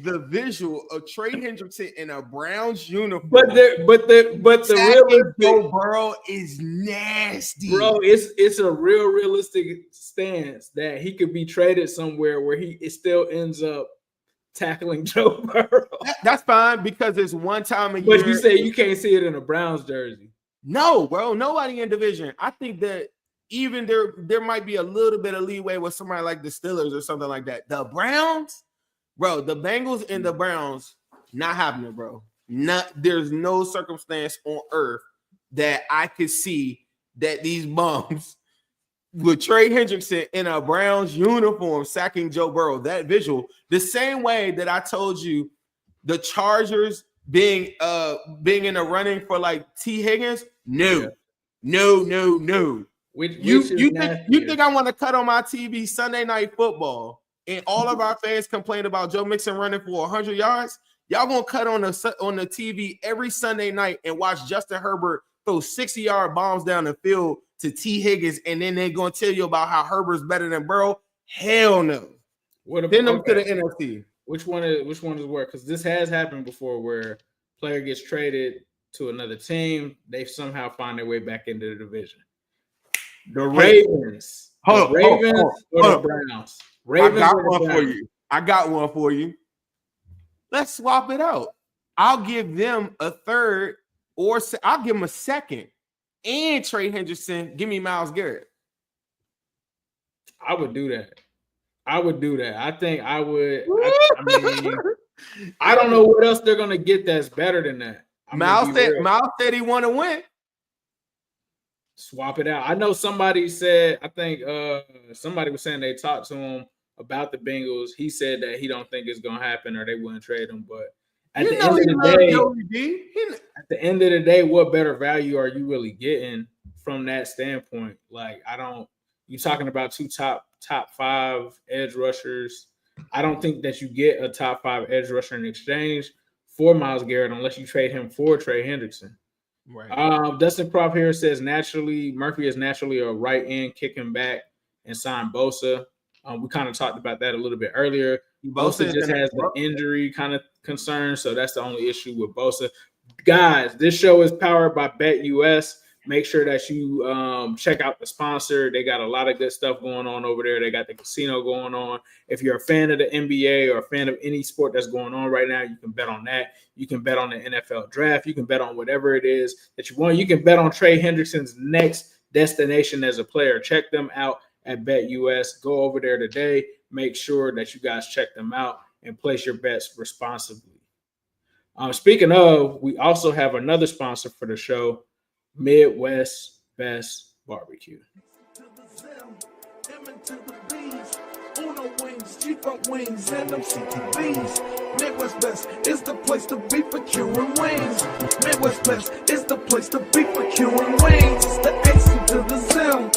B: the visual of Trey Hendrickson in a Browns uniform.
A: But the real
B: Joe Burrow is nasty.
A: Bro, it's a realistic stance that he could be traded somewhere where it still ends up tackling Joe Burrow.
B: That's fine because it's one time a year.
A: But you say you can't see it in a Browns jersey.
B: No, bro, nobody in division. I think that even there might be a little bit of leeway with somebody like the Steelers or something like that. The Browns, bro, the Bengals and the Browns, not happening, bro. There's no circumstance on earth that I could see that these bums with Trey Hendrickson in a Browns uniform sacking Joe Burrow. That visual, the same way that I told you the Chargers being in the running for like T. Higgins. No. You think I want to cut on my TV Sunday Night Football and all of our fans complain about Joe Mixon running for 100 yards? Y'all gonna cut on the TV every Sunday night and watch Justin Herbert throw 60-yard bombs down the field to T. Higgins, and then they're gonna tell you about how Herbert's better than Burrow? Hell no. Send them to the NFC.
A: Which one is where? Because this has happened before, where player gets traded to another team, they somehow find their way back into the division. The Ravens. Or the Browns. Ravens.
B: I got one for you. Let's swap it out. I'll give them a third, or I'll give them a second. And Trey Hendrickson, give me Myles Garrett.
A: I would do that. I think I would. I don't know what else they're gonna get that's better than that.
B: Myles said he want to win.
A: Swap it out. I know somebody said, I think somebody was saying they talked to him about the Bengals. He said that he don't think it's gonna happen or they wouldn't trade him. But at the end of the day, what better value are you really getting from that standpoint? Like, I don't You're talking about two top 5 edge rushers. I don't think that you get a top 5 edge rusher in exchange for Myles Garrett unless you trade him for Trey Hendrickson.
B: Right.
A: Dustin Prof here says Murphy is naturally a right end kicking back and sign Bosa. We kind of talked about that a little bit earlier. Bosa just has the injury kind of concern, so that's the only issue with Bosa. Guys, this show is powered by BETUS. Make sure that you check out the sponsor. They got a lot of good stuff going on over there. They got the casino going on. If you're a fan of the NBA or a fan of any sport that's going on right now, you can bet on that. You can bet on the NFL draft. You can bet on whatever it is that you want. You can bet on Trey Hendrickson's next destination as a player. Check them out at BETUS. Go over there today. Make sure that you guys check them out and place your bets responsibly. Speaking of, we also have another sponsor for the show, Midwest Best Barbecue.
C: G-Funk wings and them CTVs. Midwest Best is the place to be for queuing wings. Midwest Best is the place to be for queuing wings. It's the AC to the Zim,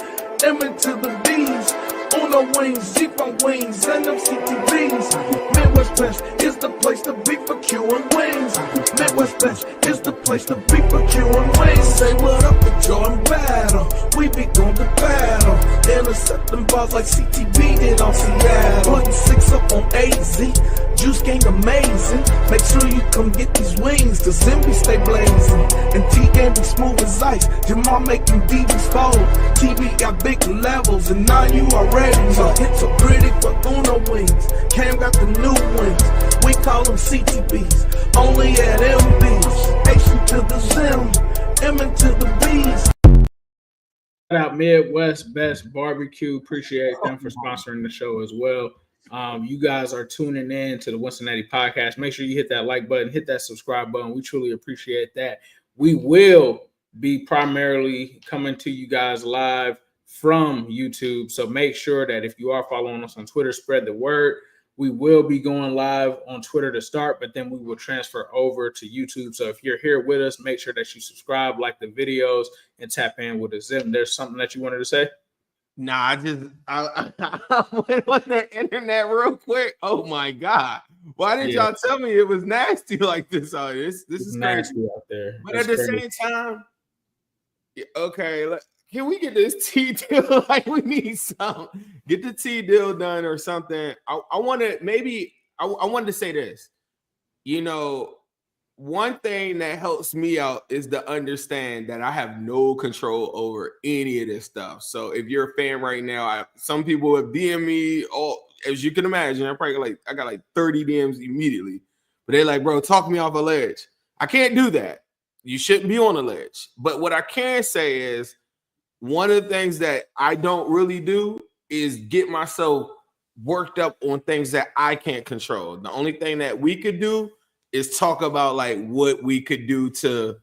C: M to the B's. Uno wings, G-Funk wings and them CTVs. Midwest Best is the place to be for queuing wings. Midwest Best is the place to be for queuing wings. Say what up to Jordan Battle. We be going to battle. Intercepting balls like CTV did on Seattle. Putting 6 up on AZ. Juice gang amazing. Make sure you come get these wings. The Zimby stay blazing. And T-Game be smooth as ice. Jamal making DBs fold. TV got big levels. And now you already know. It's so pretty for Uno wings. Cam got the new wings. We call them CTBs. Only at MBs. H to the Zim. M to the B's.
A: Shout out Midwest Best Barbecue. Appreciate them for sponsoring the show as well. You guys are tuning in to the Wincinnati podcast. Make sure you hit that like button, hit that subscribe button. We truly appreciate that. We will be primarily coming to you guys live from YouTube. So make sure that if you are following us on Twitter, spread the word. We will be going live on Twitter to start, but then we will transfer over to YouTube. So if you're here with us, make sure that you subscribe, like the videos, and tap in with the Zim. There's something that you wanted to say?
B: Nah, I went on the internet real quick. Oh my God. Why didn't y'all tell me it was nasty like this? Oh, this is
A: nasty
B: crazy
A: out there.
B: But at the same time, okay, can we get this tea deal? Like, we need some. Get the tea deal done or something. I wanted to say this. You know, one thing that helps me out is to understand that I have no control over any of this stuff. So if you're a fan right now, some people have DM me, as you can imagine, I got like 30 DMs immediately. But they're like, bro, talk me off a ledge. I can't do that. You shouldn't be on a ledge. But what I can say is, one of the things that I don't really do is get myself worked up on things that I can't control. The only thing that we could do is talk about like what we could do to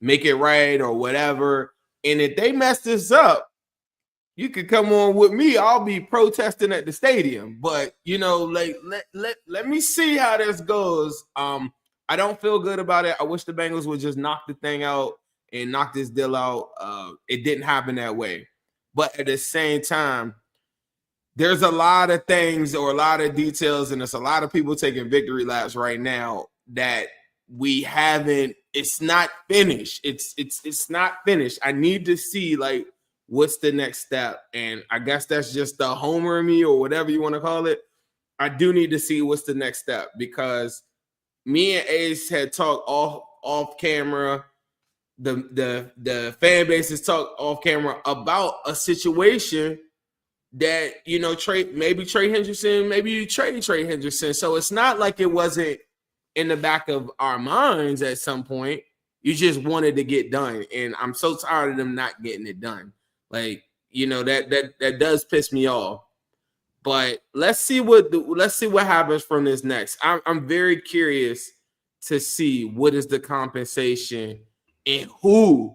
B: make it right or whatever. And if they mess this up, you could come on with me. I'll be protesting at the stadium. But you know, like let me see how this goes. I don't feel good about it. I wish the Bengals would just knock the thing out and knock this deal out. It didn't happen that way. But at the same time, there's a lot of things or a lot of details, and there's a lot of people taking victory laps right now that we haven't. It's not finished. It's not finished. I need to see like what's the next step, and I guess that's just the homer in me or whatever you want to call it. I do need to see what's the next step, because me and Ace had talked off camera. The fan base has talked off camera about a situation that, you know, Trey Hendrickson, maybe you trade Trey Hendrickson. So it's not like it wasn't in the back of our minds at some point. You just wanted to get done. And I'm so tired of them not getting it done. Like, you know, that does piss me off. But let's see what happens from this next. I'm very curious to see what is the compensation and who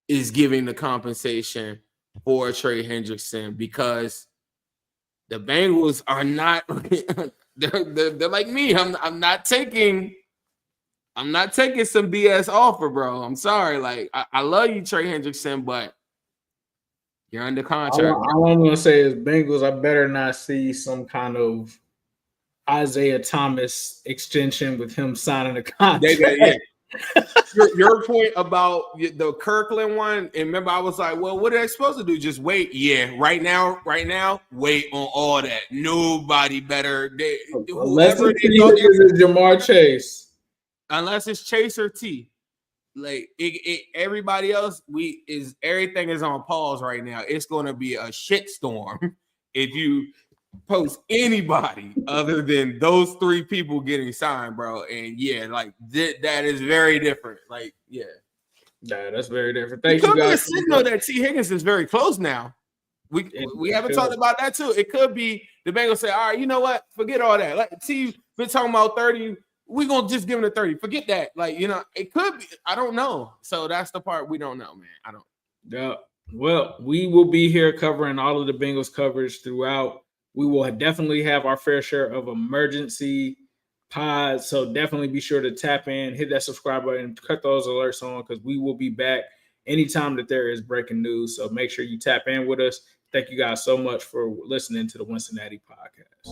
B: is giving the compensation for Trey Hendrickson, because the Bengals are not they're like me. I'm not taking some BS offer, bro. I'm sorry. Like, I love you, Trey Hendrickson, but You're under contract.
A: All I'm going to say is Bengals, I better not see some kind of Isaiah Thomas extension with him signing a contract.
B: Yeah. Your point about the Kirkland one, and remember I was like, well, what are they supposed to do? Just wait. Yeah, right now, wait on all that. Nobody better.
A: Unless it's Jamar Chase.
B: Unless it's Chase or T. Like everybody else, everything is on pause right now. It's going to be a shitstorm if you post anybody other than those three people getting signed, bro. And yeah, like that is very different. Like, yeah,
A: that's very different. Thank
B: you
A: guys.
B: Could be a signal that T. Higgins is very close now. We haven't talked about that too. It could be the Bengals say, all right, you know what? Forget all that. Like T been talking about 30. We're gonna just give him the 30. Forget that. Like, it could be. I don't know. So that's the part we don't know, man. I don't.
A: Yeah. Well, we will be here covering all of the Bengals coverage throughout. We will definitely have our fair share of emergency pods. So definitely be sure to tap in, hit that subscribe button, cut those alerts on, because we will be back anytime that there is breaking news. So make sure you tap in with us. Thank you guys so much for listening to the Wincinnati podcast.